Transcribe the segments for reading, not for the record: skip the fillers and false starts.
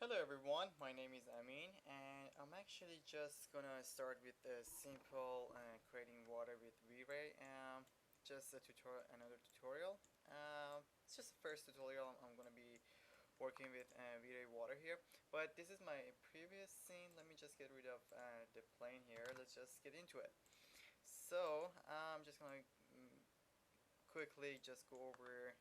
Hello everyone, my name is Amin and I'm actually just gonna start with a simple creating water with Vray. Just a tutorial, another tutorial. It's just the first tutorial I'm gonna be working with VrayWater here. But this is my previous scene. Let me just get rid of the plane here. Let's just get into it. So I'm just gonna quickly just go over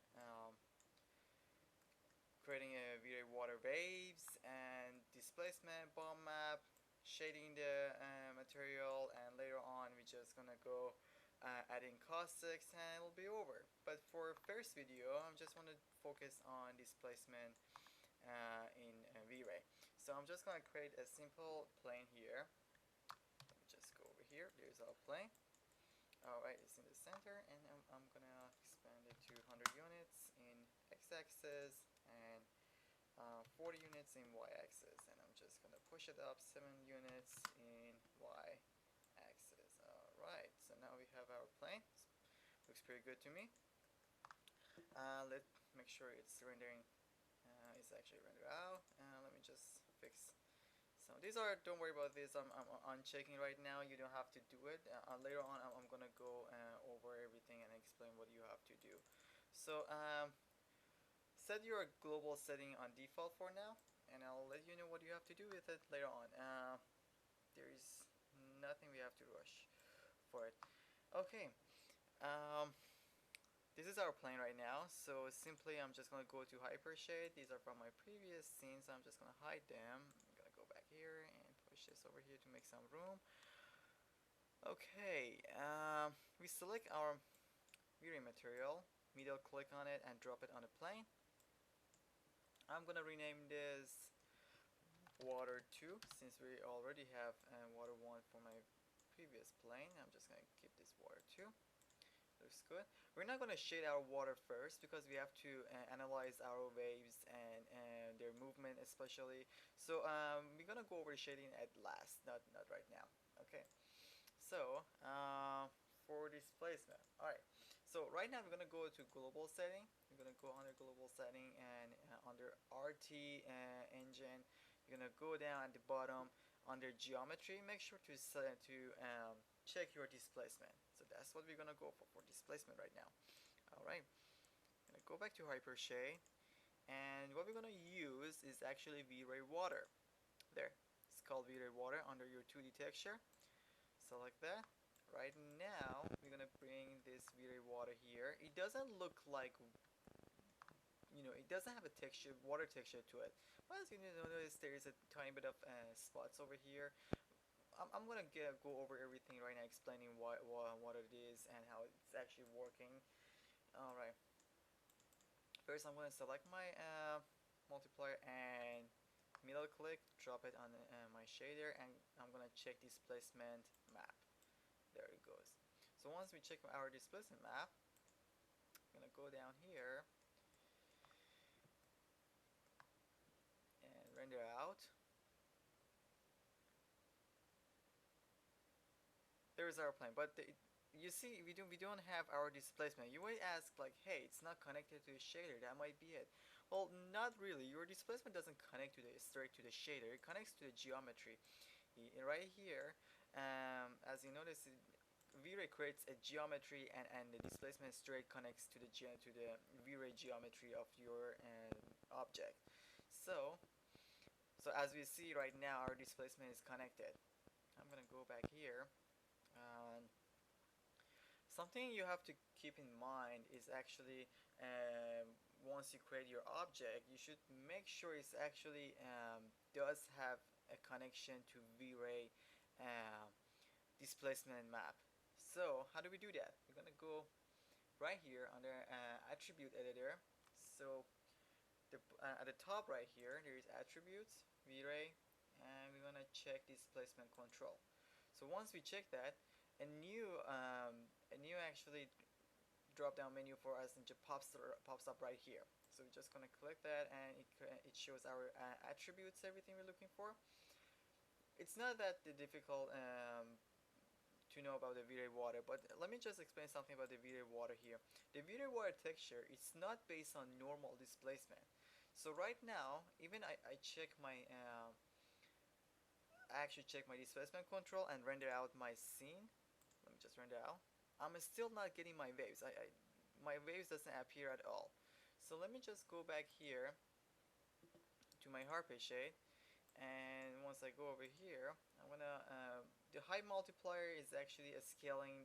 creating a VrayWater waves and displacement bomb map, shading the material, and later on we're just gonna go adding caustics and it'll be over. But for first video, I just want to focus on displacement in V-Ray. So I'm just gonna create a simple plane here. Let me just go over here. There's our plane. Alright, it's in the center, and I'm gonna expand it to 100 units in x-axis and 40 units in y-axis, and I'm just gonna push it up 7 units in y-axis. Alright, so now we have our plane. Looks pretty good to me. Let's make sure it's rendering. It's actually rendered out. Let me just fix. So these are, don't worry about this, I'm unchecking right now, you don't have to do it. Later on I'm gonna go over everything and explain what you have to do. So set your global setting on default for now, and I'll let you know what you have to do with it later on. There is nothing we have to rush for it. Okay, this is our plane right now, so simply I'm just going to go to Hypershade. These are from my previous scenes, so I'm just going to hide them. I'm going to go back here and push this over here to make some room. Okay, we select our Vray material, middle click on it and drop it on the plane. I'm going to rename this Water 2 since we already have Water 1 for my previous plane. I'm just going to keep this Water 2. Looks good. We're not going to shade our water first because we have to analyze our waves and their movement especially. So we're going to go over shading at last, not right now. Okay. So for displacement. Alright. So right now we're going to go to global setting. We're going to go under global setting and under RT engine. You're going to go down at the bottom under geometry. Make sure to check your displacement. So that's what we're gonna go for displacement right now. Alright, gonna go back to Hypershade, and what we're gonna use is actually VrayWater. There, it's called VrayWater under your 2D texture. Select that. Right now, we're gonna bring this VrayWater here. It doesn't look like, it doesn't have a texture, water texture to it. But as you notice, there is a tiny bit of spots over here. I'm gonna go over everything right now, explaining what it is and how it's actually working. Alright, first I'm gonna select my multiplier and middle click, drop it on my shader, and I'm gonna check displacement map. There it goes. So once we check our displacement map, I'm gonna go down here and render out. There's our plane, but you see we don't have our displacement. You might ask like, hey, it's not connected to the shader, that might be it. Well, not really. Your displacement doesn't connect to straight to the shader, it connects to the geometry. Right here, as you notice, V-Ray creates a geometry, and the displacement straight connects to the V-Ray geometry of your object. So as we see right now, our displacement is connected. I'm gonna go back here. Something you have to keep in mind is actually once you create your object, you should make sure it's actually does have a connection to V-Ray displacement map. So how do we do that? We're gonna go right here under attribute editor. So at the top right here, there is attributes, V-Ray, and we're gonna check displacement control. So once we check that, a new actually drop down menu for us and just pops up right here. So we're just gonna click that, and it shows our attributes, everything we're looking for. It's not that difficult to know about the VrayWater, but let me just explain something about the VrayWater here. The VrayWater texture is not based on normal displacement. So right now, even I check my I actually check my displacement control and render out my scene. Let me just render out. I'm still not getting my waves. My waves doesn't appear at all. So let me just go back here to my harpe shade, and once I go over here, I'm gonna the height multiplier is actually a scaling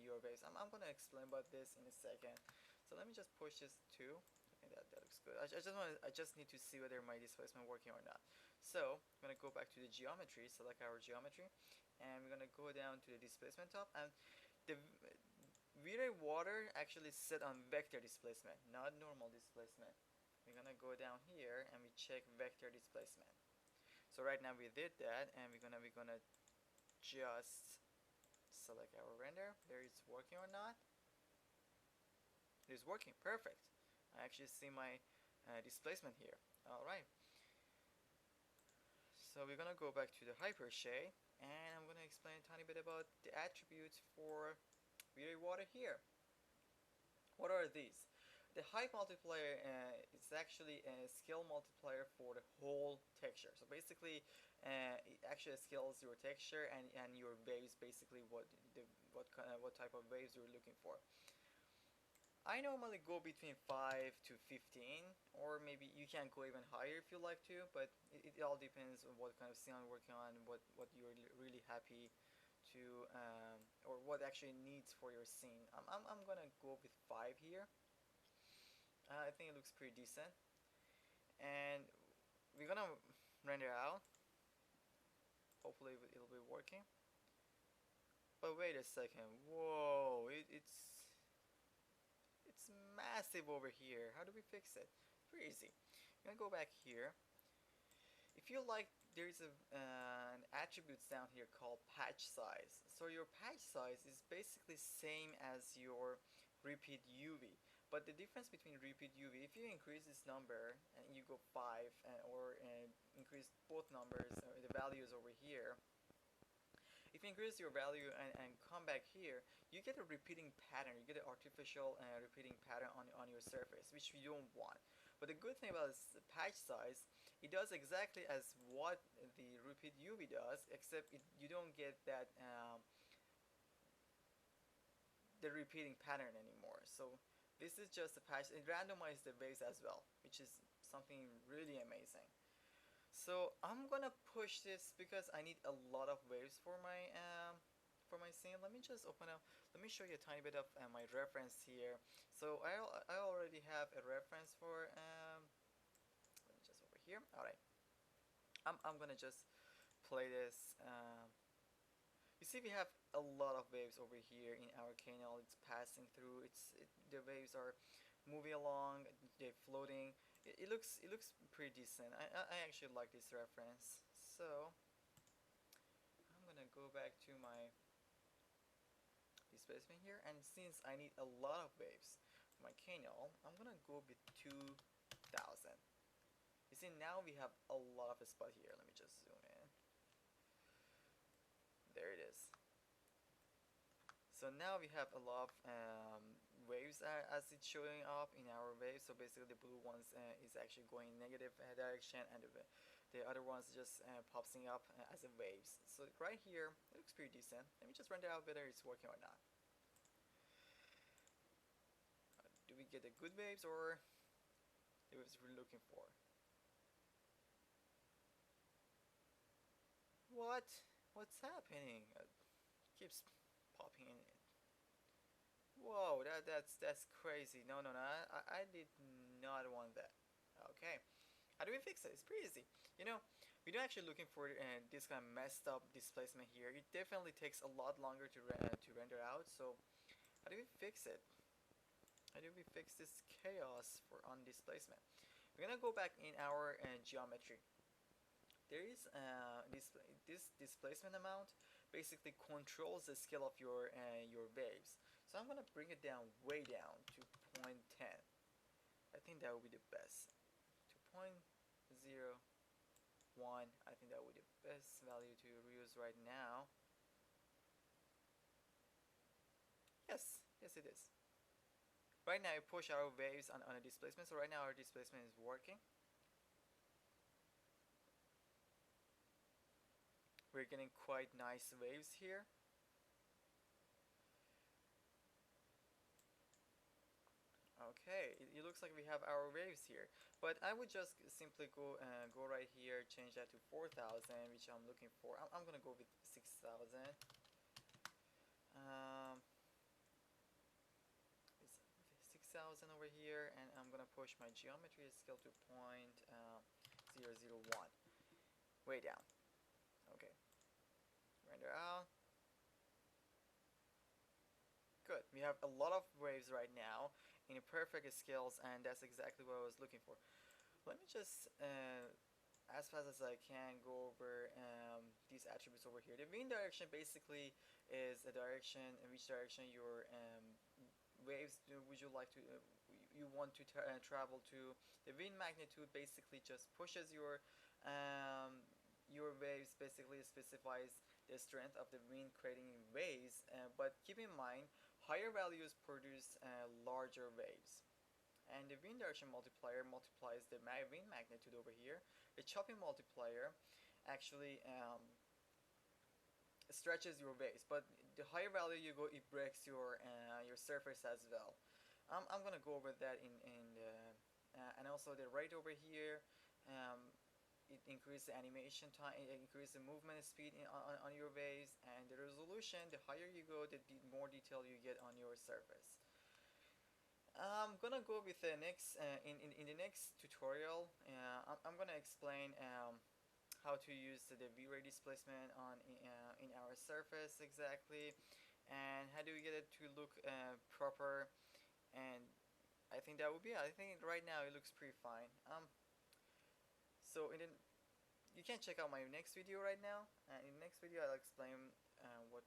your waves. I'm gonna explain about this in a second. So let me just push this too. Okay, that looks good. I just need to see whether my displacement working or not. So I'm gonna go back to the geometry, select our geometry, and we're gonna go down to the displacement top, and the VrayWater actually set on vector displacement, not normal displacement. We're gonna go down here and we check vector displacement. So right now we did that, and we're gonna just select our render, whether it's working or not. It is working, perfect. I actually see my displacement here. All right. So we're gonna go back to the hypershade, and I'm gonna explain a tiny bit about the attributes for VrayWater here. What are these? The height multiplier is actually a scale multiplier for the whole texture. So basically, it actually scales your texture and your waves. Basically, what type of waves you're looking for. I normally go between 5 to 15, or maybe you can go even higher if you like to. But it all depends on what kind of scene I'm working on, what you're really happy to, or what actually needs for your scene. I'm gonna go with 5 here. I think it looks pretty decent, and we're gonna render out. Hopefully it'll be working. But wait a second, whoa, it's massive over here. How do we fix it? Pretty easy. I'm gonna go back here. If you like, there's an attributes down here called patch size. So your patch size is basically same as your repeat UV. But the difference between repeat UV, if you increase this number and you go 5, or increase both numbers, the values over here, if you increase your value and come back here, you get a repeating pattern. You get an artificial repeating pattern on your surface, which you don't want. But the good thing about this patch size, it does exactly as what the repeat UV does, except you don't get that the repeating pattern anymore. So this is just a patch. It randomizes the waves as well, which is something really amazing. So I'm gonna push this because I need a lot of waves for my scene. Let me just open up. Let me show you a tiny bit of my reference here. So I already have a reference for. Let me just over here. All right. I'm gonna just play this. You see, we have a lot of waves over here in our canal. It's passing through. The waves are moving along. They're floating. It looks pretty decent. I actually like this reference. So I'm gonna go back to my displacement here, and since I need a lot of waves for my canal, I'm gonna go with 2000. You see, now we have a lot of spot here. Let me just zoom in. There it is. So now we have a lot of waves as it's showing up in our waves. So basically the blue ones is actually going negative direction, and the other ones just popping up as a waves. So right here it looks pretty decent. Let me just render out whether it's working or not. Do we get the good waves or the waves we're looking for? What's happening? Keeps popping in. Whoa, that's crazy. No, I did not want that. Okay, how do we fix it? It's pretty easy. You know, we're not actually looking for this kind of messed up displacement here. It definitely takes a lot longer to render out. So how do we fix it? How do we fix this chaos for on displacement? We're gonna go back in our geometry. There is this displacement amount basically controls the scale of your waves. So I'm gonna bring it down way down to 0.10. I think that would be the best. To 0.01, I think that would be the best value to reuse right now. Yes it is. Right now I push our waves on a displacement, so right now our displacement is working. we're getting quite nice waves here. Okay, it looks like we have our waves here, but I would just simply go right here, change that to 4,000, which I'm looking for. I'm gonna go with 6,000. Um, it's 6,000 over here, and I'm gonna push my geometry scale to point 001. Way down. Okay, render out. Good. We have a lot of waves right now in perfect scales, and that's exactly what I was looking for. Let me just, as fast as I can, go over these attributes over here. The wind direction basically is the direction in which direction your waves would you like to you want to travel to. The wind magnitude basically just pushes your waves, basically specifies the strength of the wind creating waves, but keep in mind higher values produce larger waves. And the wind direction multiplier multiplies the wind magnitude over here. The chopping multiplier actually stretches your waves, but the higher value you go, it breaks your surface as well. I'm gonna go over that in the and also the rate over here. Um, it increases the animation time, it increases the movement speed on your waves, and the resolution. The higher you go, the more detail you get on your surface. I'm gonna go with the next in the next tutorial. I'm gonna explain how to use the V-Ray displacement in our surface exactly, and how do we get it to look proper. And I think that would be it. I think right now it looks pretty fine. So you can check out my next video right now. In the next video I'll explain what